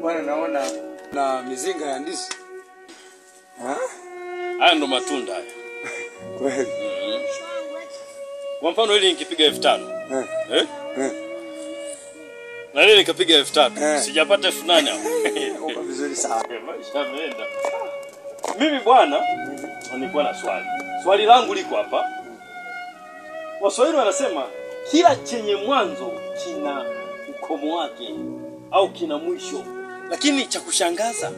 Bwana naona na mizinga ya ndizi. Haya ndo matunda haya. Kweli. Kwa mfano hili nikipiga 5000. Na lile nikapiga 3000. Sijapata 8000 hapo. Uko vizuri sana. Maisha yameenda. Mimi bwana nilikuwa na swali. Swali langu liko hapa. Waswahili wanasema kila chenye mwanzo kina ukomo wake au kina mwisho. Lakini cha kushangaza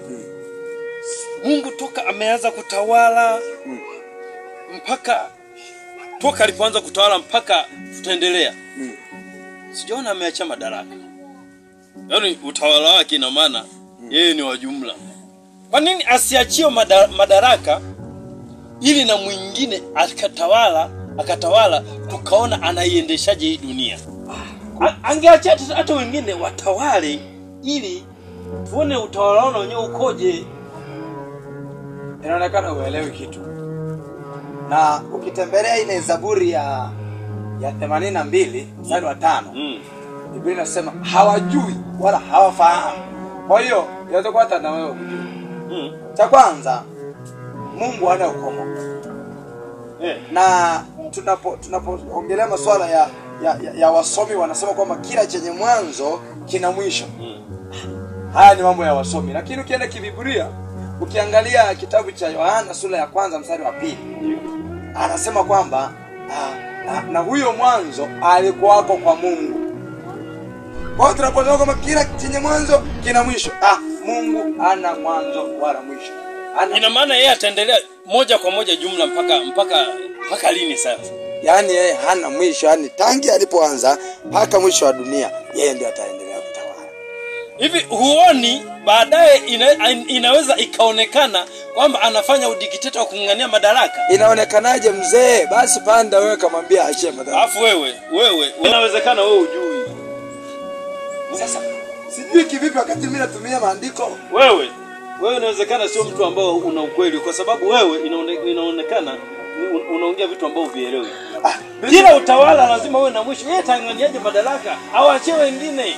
Mungu toka ameanza kutawala mpaka toka alipoanza kutawala mpaka tutaendelea. Sijaona ameacha madaraka. Yaani utawala wake ina maana yeye ni wa jumla. Kwa nini asiachie madaraka ili na mwingine akatawala tukaona anaiendeshaje hii dunia? Angeacha hata wengine watawale ili tuone utawala wao wenyewe ukoje. Inaonekana uelewi kitu. Na ukitembelea ile Zaburi ya 82 mstari wa 5. Biblia inasema hawajui wala hawafahamu. Kwa hiyo inaweza kuwa hata na wewe hujui. Cha kwanza Mungu hana ukomo. Na tunapoongelea masuala ya wasomi wanasema kwamba kila chenye mwanzo kina mwisho. Haya ni mambo ya wasomi, lakini ukienda kibiblia ukiangalia kitabu cha Yohana sura ya 1 mstari wa 2 anasema kwamba na huyo mwanzo alikuwako kwa Mungu. Kwa hiyo tunaposema kwamba kila chenye mwanzo kina mwisho, Mungu hana mwanzo wala mwisho. Ina maana yeye ataendelea moja kwa moja jumla mpaka lini sasa? Yaani yeye hana mwisho, yani tangi alipoanza mpaka mwisho wa dunia yeye ndiye ataendelea kutawala. Hivi huoni baadaye inaweza ikaonekana kwamba anafanya udikteta wa kung'ang'ania madaraka? Inaonekanaje mzee? Basi panda wewe kamwambia achie madaraka. Alafu wewe inawezekana wewe hujui. Sasa sijui kivipi wakati mimi natumia maandiko. Wewe inawezekana sio mtu ambao una ukweli kwa sababu wewe inaonekana unaongea vitu ambavyo vielewi. Kila utawala lazima uwe na mwisho. Yeye tanganiaje madaraka? Awaachie wengine.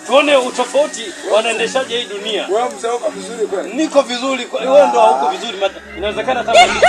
Tuone utofauti wanaendeshaje hii dunia. Wewe mzee uko vizuri kweli? Niko vizuri, wewe ndo hauko vizuri. Inawezekana hata maandiko